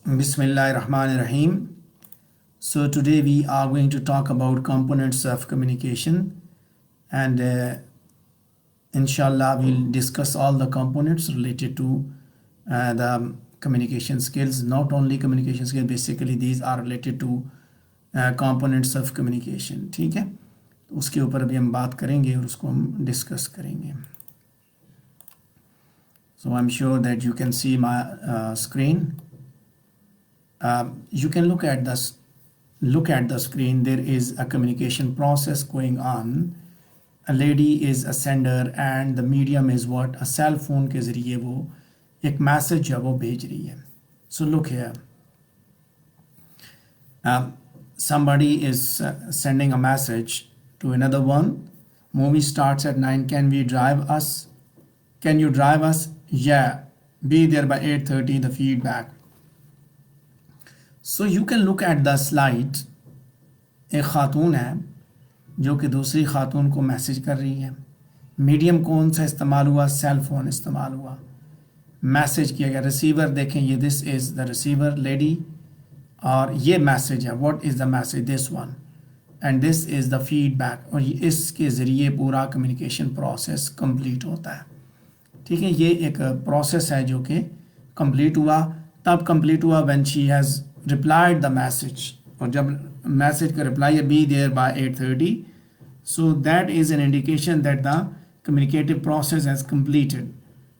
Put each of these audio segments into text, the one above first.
Bismillahirrahmanirrahim. So today we are going to talk about components of communication, and inshallah we'll discuss all the components related to the communication skills. Not only communication skills, basically these are related to components of communication. ठीक है, तो उसके ऊपर अभी हम बात करेंगे और उसको हम डिस्कस करेंगे. So I'm sure that you can see my screen. You can look at the screen. There is a communication process going on. A lady is a sender and the medium is what? A cell phone के ज़रिए वो एक message है वो भेज रही है. So look here. Somebody is sending a message to another one. Movie starts at 9. Can we drive us? Can you drive us? Yeah. Be there by 8:30. The feedback. So you can look at the slide. एक खातून है जो कि दूसरी खातून को message कर रही है. Medium कौन सा इस्तेमाल हुआ? सेल फोन इस्तेमाल हुआ. मैसेज किया गया. रिसीवर देखें, ये this is the receiver lady और ये मैसेज है. What is the message? This one. And this is the feedback. और इसके ज़रिए पूरा कम्युनिकेशन प्रोसेस कंप्लीट होता है. ठीक है, ये एक प्रोसेस है जो कि कंप्लीट हुआ. तब कंप्लीट हुआ when she has replied the message. और जब मैसेज का रिप्लाई है be there by 8:30, so that is an indication that the communicative process has completed.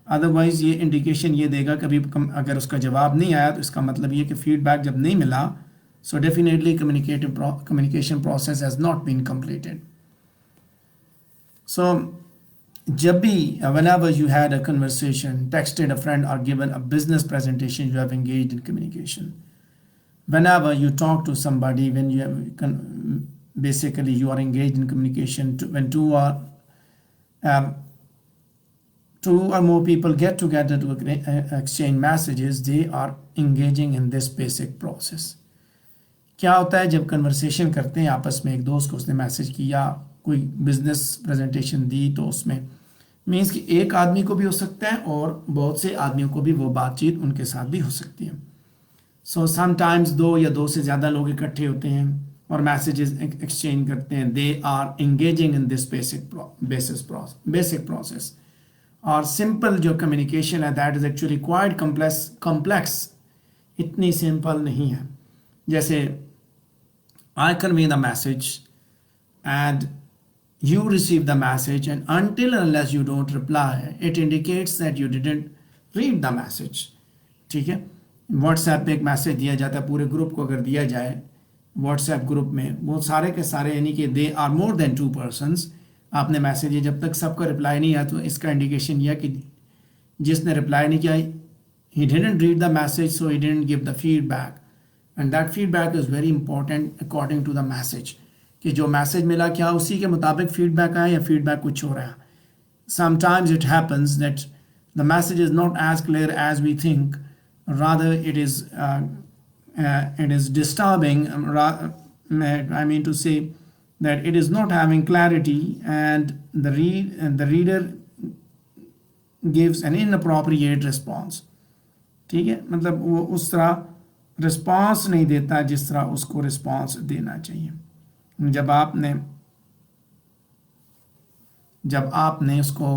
Otherwise ये इंडिकेशन ये देगा कभी अगर उसका जवाब नहीं आया तो इसका मतलब ये कि फीडबैक जब नहीं मिला, so definitely communication process has not been completed. So जब भी whenever you had a conversation, texted a friend or given a business presentation, you have engaged in communication. Whenever you talk to somebody, when you have basically you are engaged in communication. When two or more people get together to exchange messages, they are engaging in this basic process. क्या होता है जब conversation करते हैं आपस में, एक दोस्त को उसने मैसेज किया, कोई बिजनेस प्रेजेंटेशन दी, तो उसमें मीन्स कि एक आदमी को भी हो सकता है और बहुत से आदमियों को भी वो बातचीत उनके साथ भी हो सकती है. सो समटाइम्स दो या दो से ज़्यादा लोग इकट्ठे होते हैं और मैसेजेस एक्सचेंज करते हैं. They are engaging in this basic process. और सिंपल जो कम्युनिकेशन है that is actually quite complex. इतनी सिंपल नहीं है. जैसे I convey the message and you receive the message, and until and unless you don't reply, it indicates that you didn't read the message. ठीक है, WhatsApp पे एक message दिया जाता है, पूरे ग्रुप को अगर दिया जाए व्हाट्सएप ग्रुप में, वो सारे के सारे यानी कि they are more than 2 persons. आपने मैसेज दिया, जब तक सबका रिप्लाई नहीं आया तो इसका इंडिकेशन यह कि जिसने रिप्लाई नहीं किया he didn't read the message, so he didn't give the feedback. And that feedback is very important according to the message. कि जो मैसेज मिला क्या उसी के मुताबिक फीडबैक आया या फीडबैक कुछ हो रहा है. Sometimes it happens that the message is not as clear as we think. Rather, it is disturbing. I mean to say that it is not having clarity, and the reader gives an inappropriate response. ठीक है, मतलब वो उस तरह response नहीं देता जिस तरह उसको रिस्पॉन्स देना चाहिए. जब आपने उसको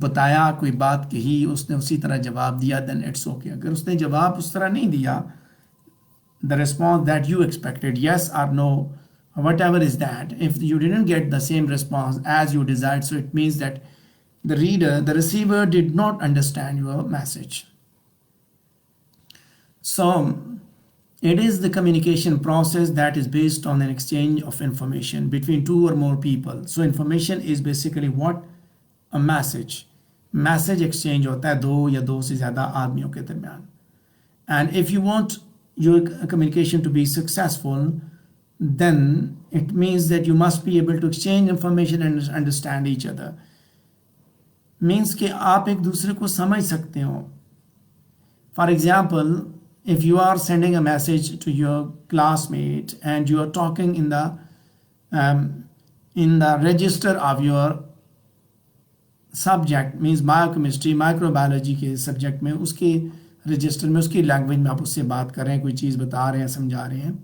बताया, कोई बात कही, उसने उसी तरह जवाब दिया, देन इट्स ओके. अगर उसने जवाब उस तरह नहीं दिया, the response that you expected, yes or no, whatever is that, if you didn't get the same response as you desired, so it means that the receiver did not understand your message. So it is the communication process that is based on an exchange of information between 2 or more people. So information is basically what? A message. Message exchange होता है दो या दो से ज़्यादा आदमियों के दरमियान. And if you want your communication to be successful, then it means that you must be able to exchange information and understand each other. Means कि आप एक दूसरे को समझ सकते हो. For example, if you are sending a message to your classmate and you are talking in the register of your subject, means biochemistry, microbiology के subject में, उसके रजिस्टर में उसकी लैंग्वेज में आप उससे बात कर रहे हैं, कोई चीज़ बता रहे हैं, समझा रहे हैं,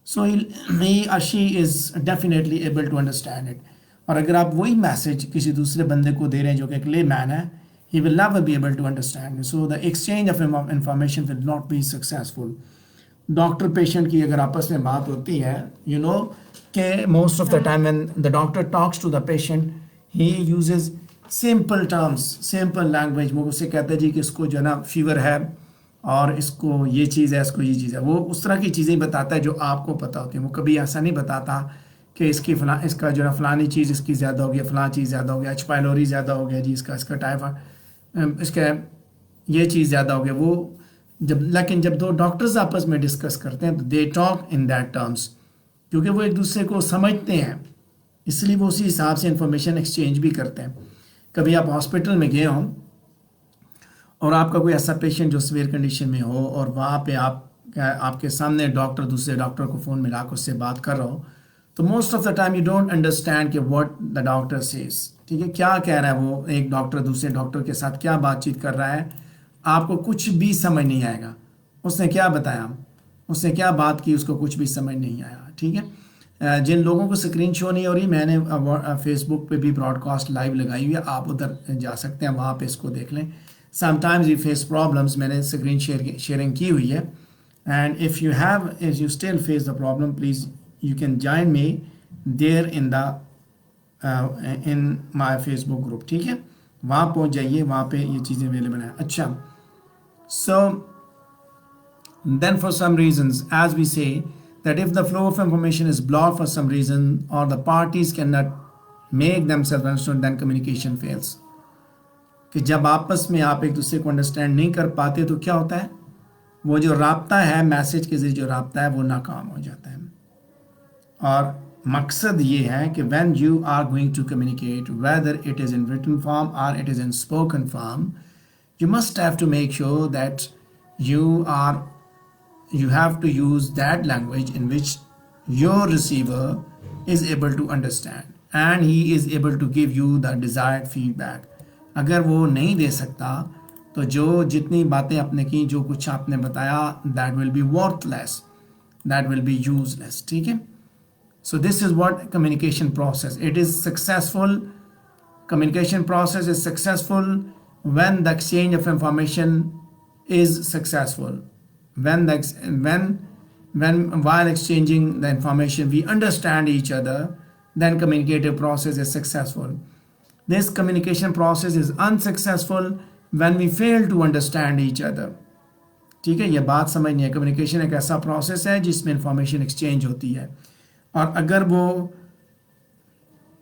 सो ही और she is definitely able to understand it. और अगर आप वही मैसेज किसी दूसरे बंदे को दे रहे हैं जो कि एक ले मैन है, he will never be able to understand it. So the exchange of information will not be successful. Doctor patient की अगर आपस में बात होती है, you know कि most of the time when the doctor talks to the patient, he uses simple terms, simple language. वो उससे कहता है जी कि इसको जो है ना फीवर है और इसको ये चीज़ है, इसको ये चीज़ है। वो उस तरह की चीज़ें बताता है जो आपको पता होती है। वो कभी ऐसा नहीं बताता कि इसका जो है फलानी चीज़ इसकी ज़्यादा हो गया, फलां चीज़ ज़्यादा हो गया, एच पाइलोरी ज़्यादा हो गया जी, इसका टाइफाइड, इसका ये चीज़ ज़्यादा हो गया। वो लेकिन जब दो डॉक्टर्स आपस में डिस्कस करते हैं तो they talk in that terms, क्योंकि वो एक दूसरे को समझते हैं, इसलिए वो उसी हिसाब से इंफॉर्मेशन एक्सचेंज भी करते हैं। कभी आप हॉस्पिटल में गए हों और आपका कोई ऐसा पेशेंट जो सीवियर कंडीशन में हो और वहाँ पे आपके सामने डॉक्टर दूसरे डॉक्टर को फ़ोन मिला कर उससे बात कर रहा हो, तो most of the time you don't understand कि व्हाट द डॉक्टर सेज, ठीक है, क्या कह रहा है वो, एक डॉक्टर दूसरे डॉक्टर के साथ क्या बातचीत कर रहा है, आपको कुछ भी समझ नहीं आएगा। उसने क्या बताया, उसने क्या बात की, उसको कुछ भी समझ नहीं आया, ठीक है। जिन लोगों को स्क्रीन शो नहीं हो रही, मैंने फेसबुक पे भी ब्रॉडकास्ट लाइव लगाई हुई है, आप उधर जा सकते हैं, वहाँ पे इसको देख लें। समटाइम्स यू फेस प्रॉब्लम्स, मैंने स्क्रीन शेयरिंग की हुई है, and if you still face the problem, please you can join me there in my Facebook group, ठीक है, वहाँ पहुँच जाइए, वहाँ पे ये चीज़ें अवेलेबल हैं। अच्छा, so then for some reasons, as we say that if the flow of information is blocked for some reason or the parties cannot make themselves understood, then communication fails। कि जब आपस में आप एक दूसरे को अंडरस्टैंड नहीं कर पाते तो क्या होता है, वो जो राब्ता है, मैसेज के जरिए जो राब्ता है, वो नाकाम हो जाता है। और मकसद ये है कि when you are going to communicate, whether it is in written form or it is in spoken form, you must have to make sure that you have to use that language in which your receiver is able to understand and he is able to give you the desired feedback। अगर वो नहीं दे सकता तो जो जितनी बातें आपने की, जो कुछ आपने बताया, that will be worthless, that will be useless, ठीक है। So this is what communication process. It is successful. Communication process is successful when the exchange of information is successful. When while exchanging the information we understand each other, then communicative process is successful. This communication process is unsuccessful when we fail to understand each other. ठीक है, ये बात समझनी है। Communication एक ऐसा process है जिसमें इंफॉर्मेशन एक्सचेंज होती है, और अगर वो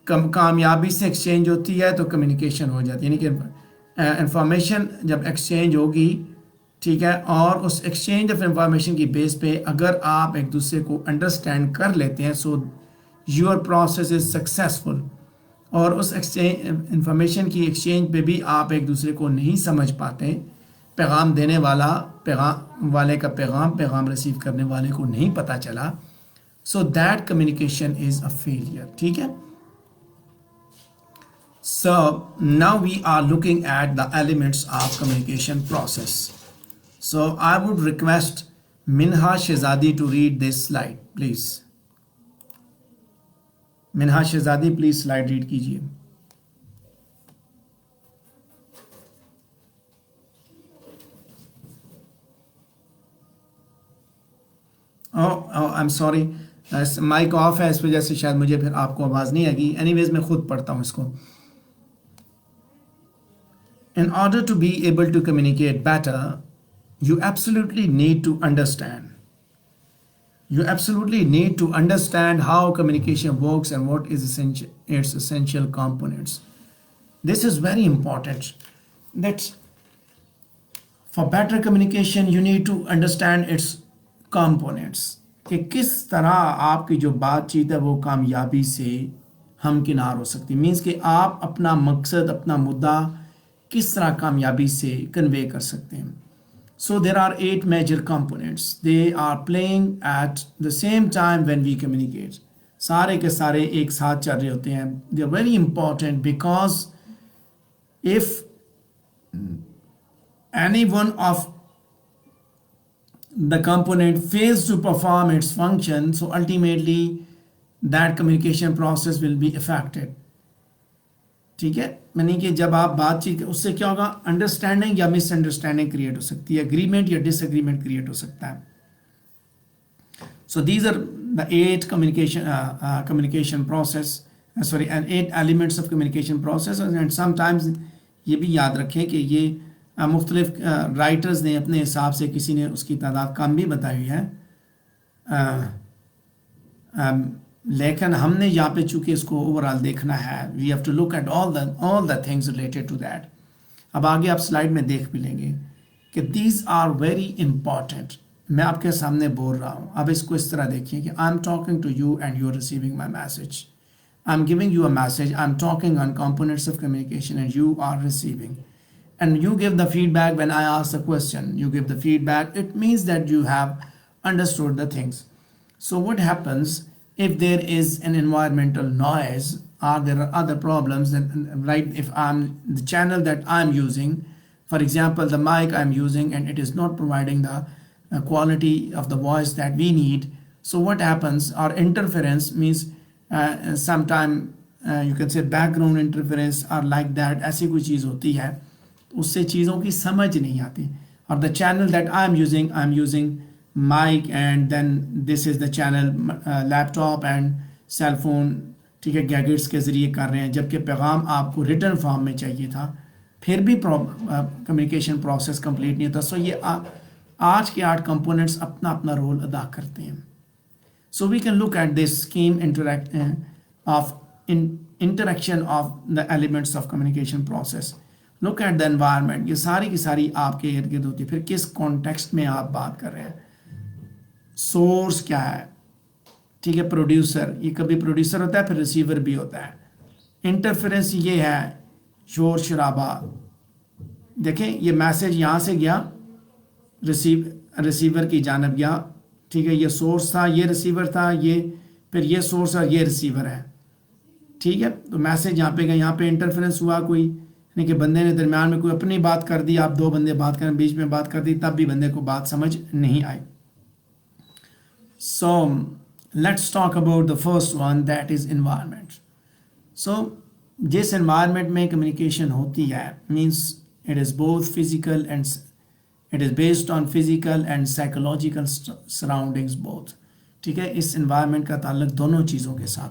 कामयाबी से एक्सचेंज होती है तो कम्युनिकेशन हो जाती है। यानी कि इंफॉर्मेशन जब एक्सचेंज होगी, ठीक है, और उस एक्सचेंज ऑफ इंफॉर्मेशन की बेस पे अगर आप एक दूसरे को अंडरस्टैंड कर लेते हैं, so your process is successful. और उस एक्सचेंज इंफॉर्मेशन की एक्सचेंज पे भी आप एक दूसरे को नहीं समझ पाते, पैगाम देने वाला पैगाम वाले का पैगाम रिसीव करने वाले को नहीं पता चला, so that communication is a failure, ठीक है। So now we are looking at the elements of communication process. So I would request Minha Shehzadi to read this slide, please. Minha Shehzadi, please slide read कीजिए। Oh, I'm sorry, mic off है, इस वजह से शायद मुझे फिर आपको आवाज़ नहीं आएगी। एनीवेज मैं खुद पढ़ता हूँ इसको। In order to be able to communicate better, you absolutely need to understand. You absolutely need to understand how communication works and what is its essential components. This is very important. That for better communication, you need to understand its components. कि किस तरह आपकी जो बातचीत है वो कामयाबी से हमकिनार हो सकती है। मीन्स कि आप अपना मकसद, अपना मुद्दा किस तरह कामयाबी से कन्वे कर सकते हैं। So there are 8 major components, they are playing at the same time when we communicate. सारे के सारे एक साथ चल रहे होते हैं। They are very important because if any one of the component fails to perform its function, so ultimately that communication process will be affected. ठीक है, यानी कि जब आप बातचीत, उससे क्या होगा, अंडरस्टैंडिंग या मिसअंडरस्टैंडिंग क्रिएट हो सकती है, एग्रीमेंट या डिसएग्रीमेंट क्रिएट हो सकता है. So these are the 8 communication process, and 8 elements of communication process. And sometimes ये भी याद रखें कि ये मुख्तलिफ राइटर्स ने अपने हिसाब से, किसी ने उसकी तादाद कम भी बताई हुई है, लेकिन हमने यहाँ पे चूँकि इसको ओवरऑल देखना है, we have to look at all the things related to that. अब आगे आप स्लाइड में देख भी लेंगे कि दीज आर वेरी इंपॉर्टेंट. मैं आपके सामने बोल रहा हूँ, अब इसको इस तरह देखिए कि I am talking to you and you are receiving my message. I am giving you a message, I am talking on components of communication and you are receiving. And you give the feedback when I ask the question. You give the feedback. It means that you have understood the things. So what happens if there is an environmental noise or there are other problems? Then, right, if I'm the channel that I'm using, for example, the mic I'm using, and it is not providing the quality of the voice that we need. So what happens? Our interference means sometime you can say background interference or like that. ऐसी कोई चीज़ होती है, उससे चीज़ों की समझ नहीं आती. और the channel that I'm using mic, and then this is the channel laptop and cell phone, ठीक है, गैजेट्स के ज़रिए कर रहे हैं, जबकि पैगाम आपको रिटर्न फॉर्म में चाहिए था, फिर भी कम्युनिकेशन प्रोसेस कंप्लीट नहीं होता. सो ये आज के 8 कंपोनेंट्स अपना अपना रोल अदा करते हैं. So we can look at this scheme interaction of the elements of communication process. Look at the environment. ये सारी की सारी आपके इर्द गिर्द होती है. फिर किस कॉन्टेक्स्ट में आप बात कर रहे हैं, सोर्स क्या है, ठीक है, प्रोड्यूसर, ये कभी प्रोड्यूसर होता है, फिर रिसीवर भी होता है. इंटरफेरेंस ये है शोर शराबा. देखें, ये मैसेज यहाँ से गया, रिसीवर की जानब गया, ठीक है, ये सोर्स था, ये रिसीवर था, ये फिर ये सोर्स और ये रिसीवर है, ठीक है. तो मैसेज यहाँ पे गया, यहाँ पे इंटरफेरेंस हुआ कोई, यानी कि बंदे ने दरमियान में कोई अपनी बात कर दी, आप 2 बंदे बात करें, बीच में बात कर दी, तब भी बंदे को बात समझ नहीं आई. So let's talk about the first one, that is environment. So जिस एनवायरनमेंट में कम्युनिकेशन होती है, means it is both physical and it is based on physical and psychological surroundings both, ठीक है. इस एनवायरनमेंट का ताल्लुक दोनों चीज़ों के साथ